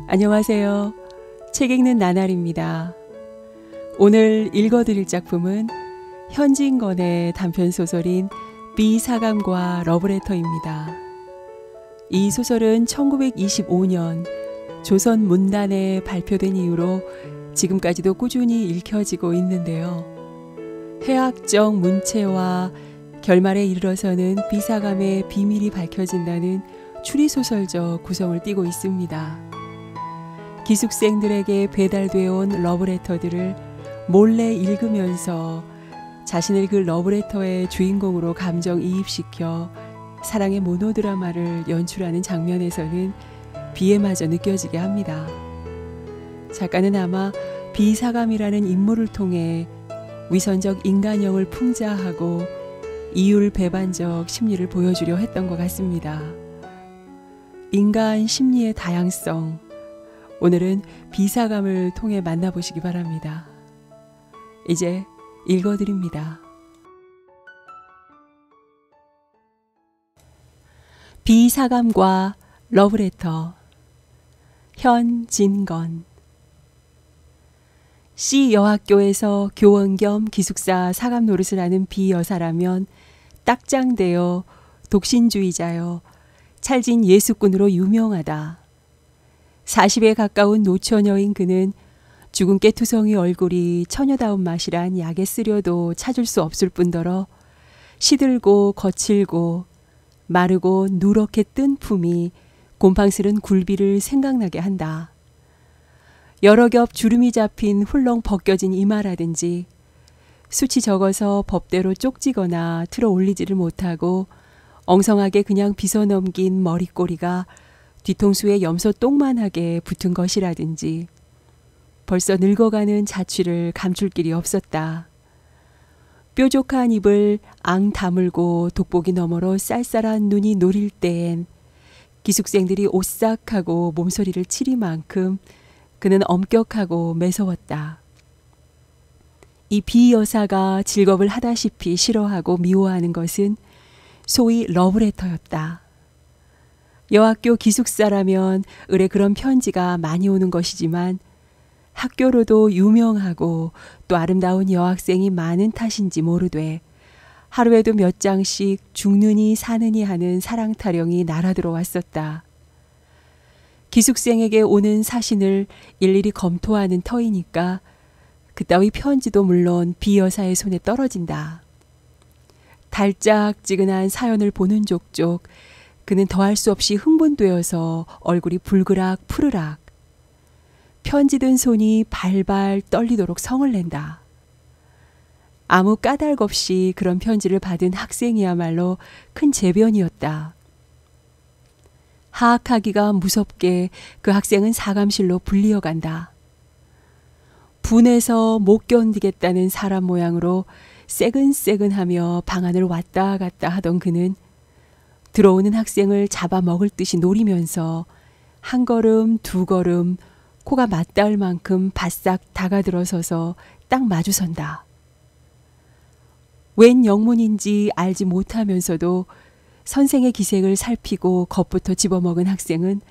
안녕하세요. 책 읽는 나날입니다. 오늘 읽어드릴 작품은 현진건의 단편소설인 비사감과 러브레터입니다. 이 소설은 1925년 조선 문단에 발표된 이후로 지금까지도 꾸준히 읽혀지고 있는데요. 해학적 문체와 결말에 이르러서는 비사감의 비밀이 밝혀진다는 추리소설적 구성을 띠고 있습니다. 기숙생들에게 배달되어 온 러브레터들을 몰래 읽으면서 자신을 그 러브레터의 주인공으로 감정이입시켜 사랑의 모노드라마를 연출하는 장면에서는 비애마저 느껴지게 합니다. 작가는 아마 비사감이라는 인물을 통해 위선적 인간형을 풍자하고 이율배반적 심리를 보여주려 했던 것 같습니다. 인간 심리의 다양성, 오늘은 비사감을 통해 만나보시기 바랍니다. 이제 읽어드립니다. 비사감과 러브레터. 현진건. C 여학교에서 교원 겸 기숙사 사감 노릇을 하는 비 여사라면 딱장되어 독신주의자여 찰진 예수꾼으로 유명하다. 40에 가까운 노처녀인 그는 죽은 깨투성이 얼굴이 처녀다운 맛이란 약에 쓰려도 찾을 수 없을 뿐더러 시들고 거칠고 마르고 누렇게 뜬 품이 곰팡스런 굴비를 생각나게 한다. 여러 겹 주름이 잡힌 훌렁 벗겨진 이마라든지 수치 적어서 법대로 쪽지거나 틀어 올리지를 못하고 엉성하게 그냥 빗어넘긴 머리꼬리가 뒤통수에 염소 똥만하게 붙은 것이라든지 벌써 늙어가는 자취를 감출 길이 없었다. 뾰족한 입을 앙 다물고 돋보기 너머로 쌀쌀한 눈이 노릴 때엔 기숙생들이 오싹하고 몸소리를 치리만큼 그는 엄격하고 매서웠다. 이 비여사가 직업을 하다시피 싫어하고 미워하는 것은 소위 러브레터였다. 여학교 기숙사라면 의뢰 그런 편지가 많이 오는 것이지만 학교로도 유명하고 또 아름다운 여학생이 많은 탓인지 모르되 하루에도 몇 장씩 죽느니 사느니 하는 사랑 타령이 날아들어 왔었다. 기숙생에게 오는 사신을 일일이 검토하는 터이니까 그따위 편지도 물론 비여사의 손에 떨어진다. 달짝지근한 사연을 보는 족족 그는 더할 수 없이 흥분되어서 얼굴이 불그락 푸르락 편지 든 손이 발발 떨리도록 성을 낸다. 아무 까닭 없이 그런 편지를 받은 학생이야말로 큰 재변이었다. 하악하기가 무섭게 그 학생은 사감실로 불리어 간다. 분해서 못 견디겠다는 사람 모양으로 새근새근하며 방 안을 왔다 갔다 하던 그는 들어오는 학생을 잡아먹을 듯이 노리면서 한 걸음 두 걸음 코가 맞닿을 만큼 바싹 다가들어서서 딱 마주선다. 웬 영문인지 알지 못하면서도 선생의 기색을 살피고 겁부터 집어먹은 학생은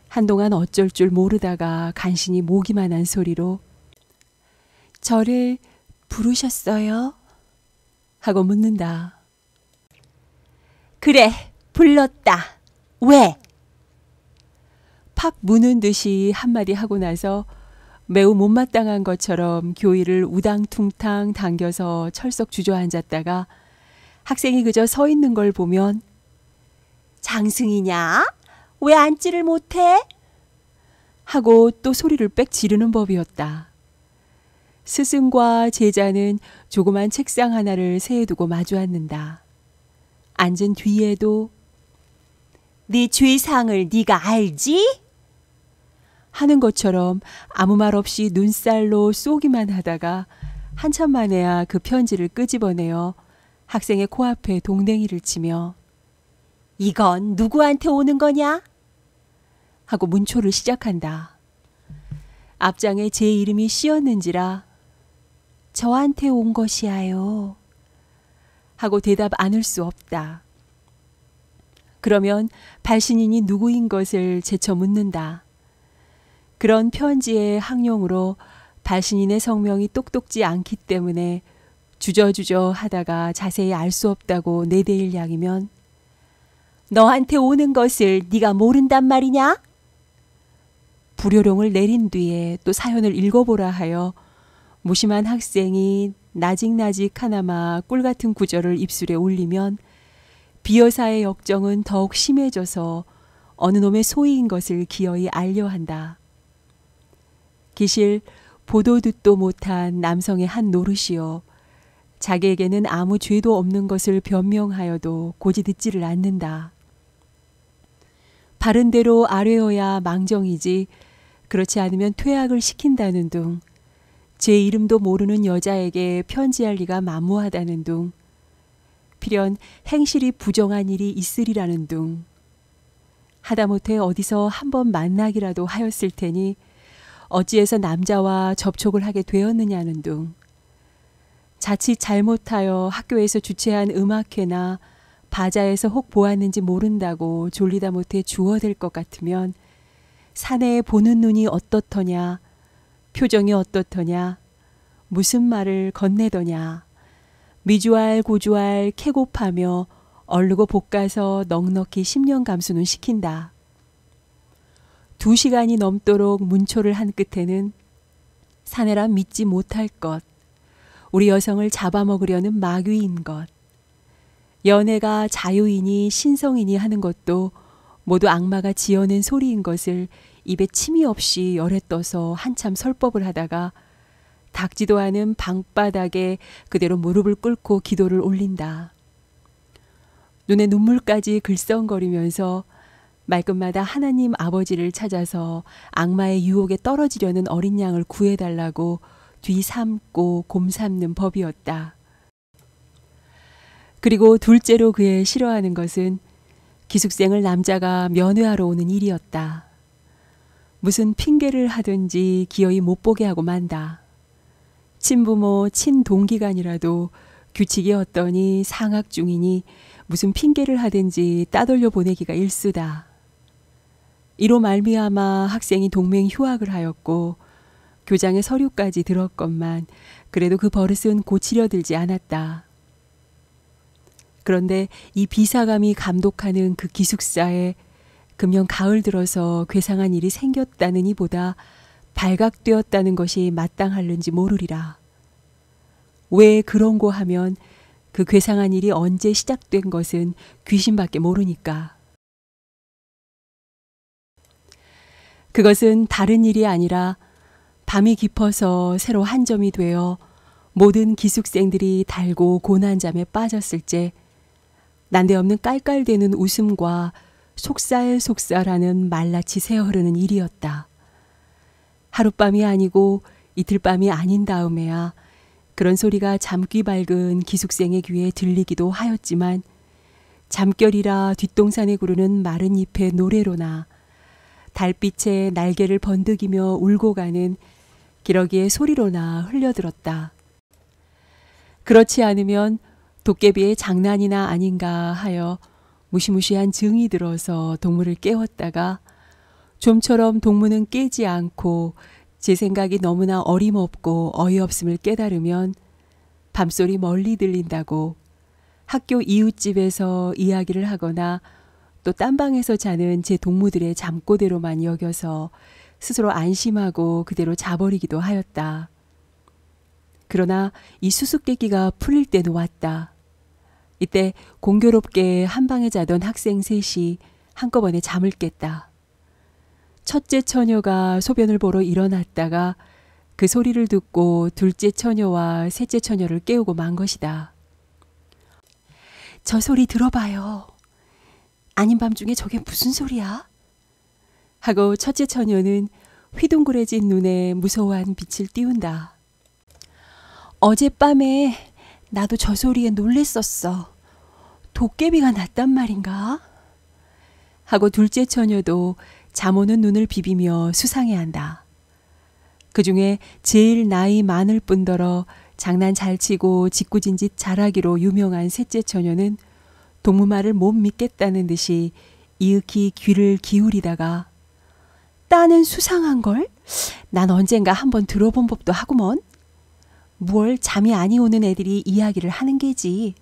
한동안 어쩔 줄 모르다가 간신히 모기만한 소리로 저를 부르셨어요? 하고 묻는다. 그래, 불렀다. 왜? 팍 무는 듯이 한마디 하고 나서 매우 못마땅한 것처럼 교의를 우당퉁탕 당겨서 철썩 주저앉았다가 학생이 그저 서 있는 걸 보면 장승이냐? 왜 앉지를 못해? 하고 또 소리를 빽 지르는 법이었다. 스승과 제자는 조그만 책상 하나를 세에 두고 마주 앉는다. 앉은 뒤에도 네 죄상을 네가 알지? 하는 것처럼 아무 말 없이 눈살로 쏘기만 하다가 한참 만에야 그 편지를 끄집어내어 학생의 코앞에 동댕이를 치며 이건 누구한테 오는 거냐? 하고 문초를 시작한다. 앞장에 제 이름이 씌었는지라 저한테 온 것이야요. 하고 대답 않을 수 없다. 그러면 발신인이 누구인 것을 재쳐 묻는다. 그런 편지의 항용으로 발신인의 성명이 똑똑지 않기 때문에 주저주저 하다가 자세히 알 수 없다고 내대일 양이면 너한테 오는 것을 네가 모른단 말이냐? 불효령을 내린 뒤에 또 사연을 읽어보라 하여 무심한 학생이 나직나직 하나마 꿀같은 구절을 입술에 올리면 비여사의 역정은 더욱 심해져서 어느 놈의 소이인 것을 기어이 알려한다. 기실 보도 듣도 못한 남성의 한 노릇이요. 자기에게는 아무 죄도 없는 것을 변명하여도 고지 듣지를 않는다. 바른대로 아뢰어야 망정이지 그렇지 않으면 퇴학을 시킨다는 둥, 제 이름도 모르는 여자에게 편지할 리가 만무하다는 둥, 필연 행실이 부정한 일이 있으리라는 둥, 하다못해 어디서 한번 만나기라도 하였을 테니 어찌해서 남자와 접촉을 하게 되었느냐는 둥, 자칫 잘못하여 학교에서 주최한 음악회나 바자에서 혹 보았는지 모른다고 졸리다 못해 주워댈 것 같으면 사내에 보는 눈이 어떻더냐, 표정이 어떻더냐, 무슨 말을 건네더냐, 미주알 고주알 캐곱하며 얼르고 볶아서 넉넉히 10년 감수는 시킨다. 2시간이 넘도록 문초를 한 끝에는 사내란 믿지 못할 것, 우리 여성을 잡아먹으려는 마귀인 것, 연애가 자유이니 신성이니 하는 것도 모두 악마가 지어낸 소리인 것을 입에 침이 없이 열에 떠서 한참 설법을 하다가 닦지도 않은 방바닥에 그대로 무릎을 꿇고 기도를 올린다. 눈에 눈물까지 글썽거리면서 말끝마다 하나님 아버지를 찾아서 악마의 유혹에 떨어지려는 어린 양을 구해달라고 뒤삼고 곰삼는 법이었다. 그리고 둘째로 그의 싫어하는 것은 기숙생을 남자가 면회하러 오는 일이었다. 무슨 핑계를 하든지 기어이 못 보게 하고 만다. 친부모, 친동기간이라도 규칙이 어떠니 상학 중이니 무슨 핑계를 하든지 따돌려 보내기가 일쑤다. 이로 말미암아 학생이 동맹 휴학을 하였고 교장의 서류까지 들었건만 그래도 그 버릇은 고치려 들지 않았다. 그런데 이 비사감이 감독하는 그 기숙사에 금년 가을 들어서 괴상한 일이 생겼다는 이보다 발각되었다는 것이 마땅할는지 모르리라. 왜 그런고 하면 그 괴상한 일이 언제 시작된 것은 귀신밖에 모르니까. 그것은 다른 일이 아니라 밤이 깊어서 새로 한 점이 되어 모든 기숙생들이 달고 고난잠에 빠졌을 때 난데없는 깔깔대는 웃음과 속살속살하는 말라치 새어흐르는 일이었다. 하룻밤이 아니고 이틀밤이 아닌 다음에야 그런 소리가 잠귀 밝은 기숙생의 귀에 들리기도 하였지만 잠결이라 뒷동산에 구르는 마른 잎의 노래로나 달빛에 날개를 번득이며 울고 가는 기러기의 소리로나 흘려들었다. 그렇지 않으면 도깨비의 장난이나 아닌가 하여 무시무시한 증이 들어서 동무를 깨웠다가 좀처럼 동무는 깨지 않고 제 생각이 너무나 어림없고 어이없음을 깨달으면 밤소리 멀리 들린다고 학교 이웃집에서 이야기를 하거나 또 딴 방에서 자는 제 동무들의 잠꼬대로만 여겨서 스스로 안심하고 그대로 자버리기도 하였다. 그러나 이 수수께끼가 풀릴 때는 왔다. 이때 공교롭게 한 방에 자던 학생 셋이 한꺼번에 잠을 깼다. 첫째 처녀가 소변을 보러 일어났다가 그 소리를 듣고 둘째 처녀와 셋째 처녀를 깨우고 만 것이다. 저 소리 들어봐요. 아닌 밤중에 저게 무슨 소리야? 하고 첫째 처녀는 휘둥그레진 눈에 무서워한 빛을 띄운다. 어젯밤에 나도 저 소리에 놀랬었어. 도깨비가 났단 말인가? 하고 둘째 처녀도 잠 오는 눈을 비비며 수상해한다. 그중에 제일 나이 많을 뿐더러 장난 잘 치고 짓궂은 짓 잘하기로 유명한 셋째 처녀는 동무 말을 못 믿겠다는 듯이 이윽히 귀를 기울이다가 따는 수상한걸? 난 언젠가 한번 들어본 법도 하구먼. 뭘 잠이 아니 오는 애들이 이야기를 하는 게지.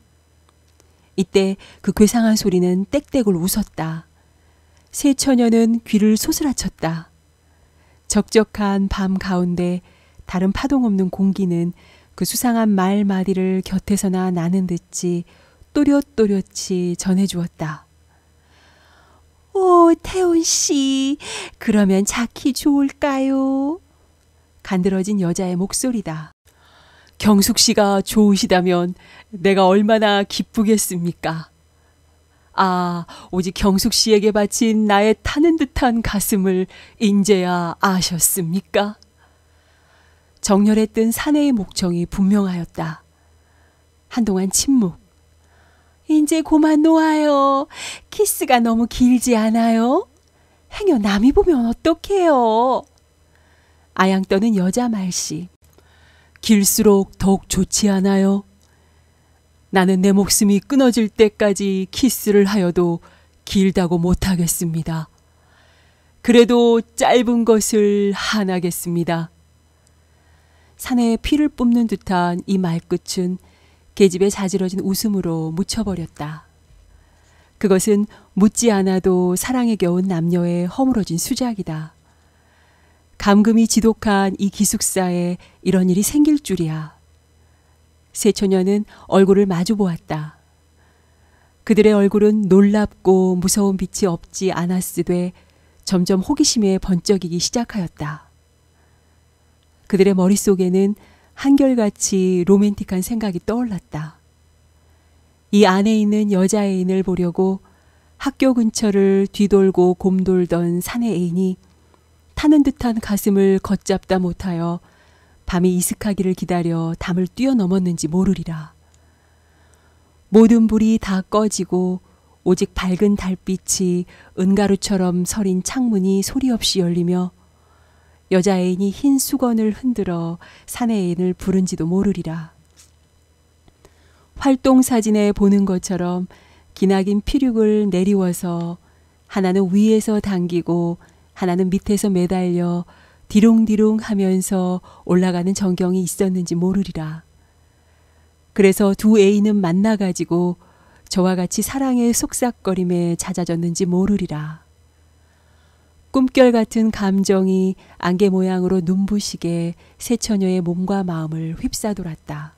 이때 그 괴상한 소리는 떽떽을 웃었다. 새 처녀는 귀를 소스라쳤다. 적적한 밤 가운데 다른 파동 없는 공기는 그 수상한 말마디를 곁에서나 나는 듯이 또렷또렷이 전해주었다. 오, 태훈씨, 그러면 자기 좋을까요? 간드러진 여자의 목소리다. 경숙씨가 좋으시다면 내가 얼마나 기쁘겠습니까? 아, 오직 경숙씨에게 바친 나의 타는 듯한 가슴을 인제야 아셨습니까? 정열에 뜬 사내의 목청이 분명하였다. 한동안 침묵. 인제 고만 놓아요. 키스가 너무 길지 않아요? 행여 남이 보면 어떡해요? 아양 떠는 여자 말씨. 길수록 더욱 좋지 않아요? 나는 내 목숨이 끊어질 때까지 키스를 하여도 길다고 못하겠습니다. 그래도 짧은 것을 하나겠습니다. 사내에 피를 뿜는 듯한 이 말끝은 계집에 자지러진 웃음으로 묻혀버렸다. 그것은 묻지 않아도 사랑에 겨운 남녀의 허물어진 수작이다. 감금이 지독한 이 기숙사에 이런 일이 생길 줄이야. 새 처녀는 얼굴을 마주 보았다. 그들의 얼굴은 놀랍고 무서운 빛이 없지 않았으되 점점 호기심에 번쩍이기 시작하였다. 그들의 머릿속에는 한결같이 로맨틱한 생각이 떠올랐다. 이 안에 있는 여자애인을 보려고 학교 근처를 뒤돌고 곰돌던 사내 애인이 타는 듯한 가슴을 걷잡다 못하여 밤이 이슥하기를 기다려 담을 뛰어넘었는지 모르리라. 모든 불이 다 꺼지고 오직 밝은 달빛이 은가루처럼 서린 창문이 소리 없이 열리며 여자 애인이 흰 수건을 흔들어 사내 애인을 부른지도 모르리라. 활동사진에 보는 것처럼 기나긴 피륙을 내리워서 하나는 위에서 당기고 하나는 밑에서 매달려 디롱디롱 하면서 올라가는 전경이 있었는지 모르리라. 그래서 두 애인은 만나가지고 저와 같이 사랑의 속삭거림에 잦아졌는지 모르리라. 꿈결 같은 감정이 안개 모양으로 눈부시게 새 처녀의 몸과 마음을 휩싸돌았다.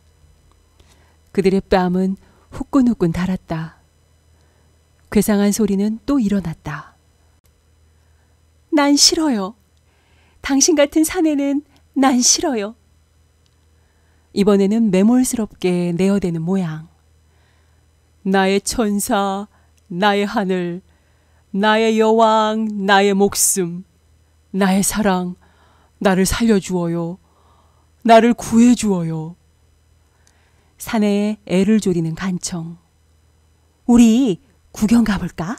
그들의 뺨은 후끈후끈 달았다. 괴상한 소리는 또 일어났다. 난 싫어요. 당신 같은 사내는 난 싫어요. 이번에는 매몰스럽게 내어대는 모양. 나의 천사, 나의 하늘, 나의 여왕, 나의 목숨, 나의 사랑, 나를 살려주어요. 나를 구해주어요. 사내에 애를 조리는 간청. 우리 구경 가볼까?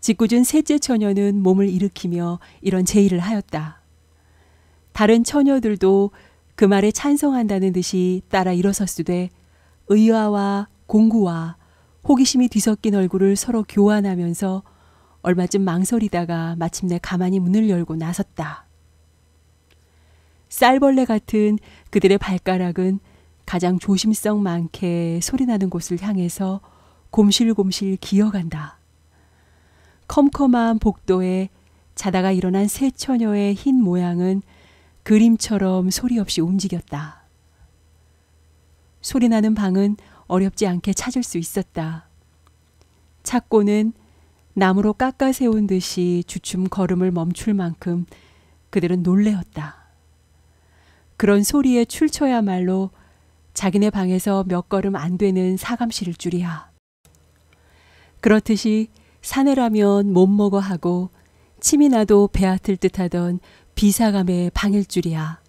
짓궂은 셋째 처녀는 몸을 일으키며 이런 제의를 하였다. 다른 처녀들도 그 말에 찬성한다는 듯이 따라 일어섰으되 의아와 공구와 호기심이 뒤섞인 얼굴을 서로 교환하면서 얼마쯤 망설이다가 마침내 가만히 문을 열고 나섰다. 쌀벌레 같은 그들의 발가락은 가장 조심성 많게 소리나는 곳을 향해서 곰실곰실 기어간다. 컴컴한 복도에 자다가 일어난 새 처녀의 흰 모양은 그림처럼 소리 없이 움직였다. 소리나는 방은 어렵지 않게 찾을 수 있었다. 찾고는 나무로 깎아 세운 듯이 주춤 걸음을 멈출 만큼 그들은 놀래었다. 그런 소리에 출처야말로 자기네 방에서 몇 걸음 안 되는 사감실일 줄이야. 그렇듯이 사내라면 못 먹어 하고 침이 나도 배아틀 듯하던 비사감의 방일 줄이야.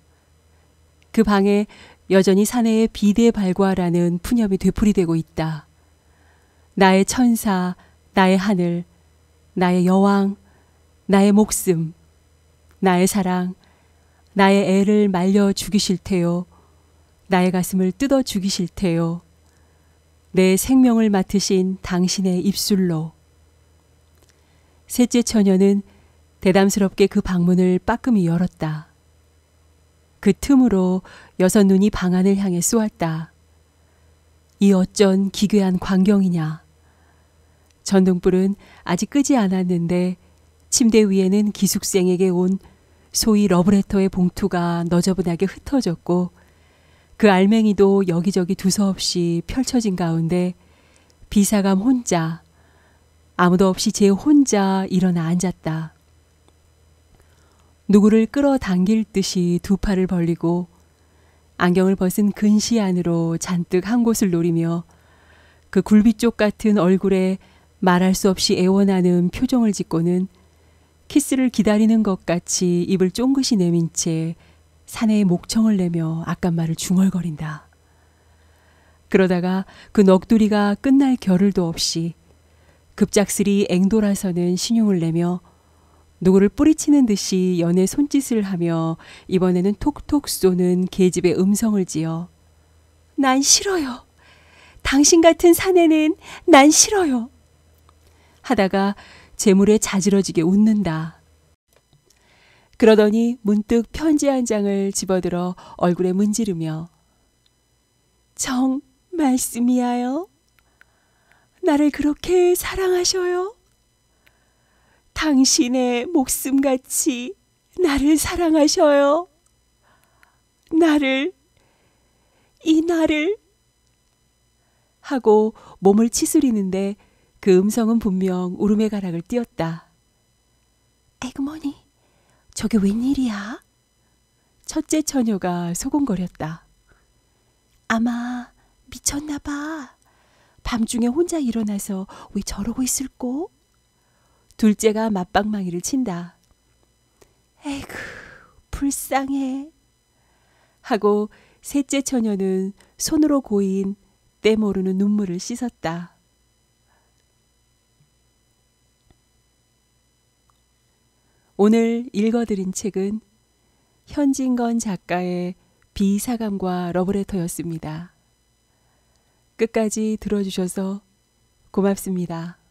그 방에 여전히 사내의 비대 발과라는 푸념이 되풀이되고 있다. 나의 천사, 나의 하늘, 나의 여왕, 나의 목숨, 나의 사랑, 나의 애를 말려 죽이실 테요. 나의 가슴을 뜯어 죽이실 테요. 내 생명을 맡으신 당신의 입술로. 셋째 처녀는 대담스럽게 그 방문을 빠끔히 열었다. 그 틈으로 여섯 눈이 방 안을 향해 쏘았다. 이 어쩐 기괴한 광경이냐. 전등불은 아직 끄지 않았는데 침대 위에는 기숙생에게 온 소위 러브레터의 봉투가 너저분하게 흩어졌고 그 알맹이도 여기저기 두서없이 펼쳐진 가운데 비사감 혼자, 아무도 없이 제 혼자 일어나 앉았다. 누구를 끌어당길 듯이 두 팔을 벌리고 안경을 벗은 근시 안으로 잔뜩 한 곳을 노리며 그 굴비쪽 같은 얼굴에 말할 수 없이 애원하는 표정을 짓고는 키스를 기다리는 것 같이 입을 쫑긋이 내민 채 사내의 목청을 내며 아깐말을 중얼거린다. 그러다가 그 넋두리가 끝날 겨를도 없이 급작스리 앵돌아서는 신용을 내며 누구를 뿌리치는 듯이 연애 손짓을 하며 이번에는 톡톡 쏘는 계집의 음성을 지어 난 싫어요. 당신 같은 사내는 난 싫어요. 하다가 재물에 자지러지게 웃는다. 그러더니 문득 편지 한 장을 집어들어 얼굴에 문지르며 정 말씀이야요. 나를 그렇게 사랑하셔요. 당신의 목숨같이 나를 사랑하셔요. 나를, 이 나를 하고 몸을 치수리는데 그 음성은 분명 울음의 가락을 띄었다. 에그머니, 저게 웬일이야? 첫째 처녀가 소곤거렸다. 아마 미쳤나 봐. 밤중에 혼자 일어나서 왜 저러고 있을꼬? 둘째가 맞방망이를 친다. 에이구, 불쌍해. 하고 셋째 처녀는 손으로 고인 때 모르는 눈물을 씻었다. 오늘 읽어드린 책은 현진건 작가의 비사감과 러브레터였습니다. 끝까지 들어주셔서 고맙습니다.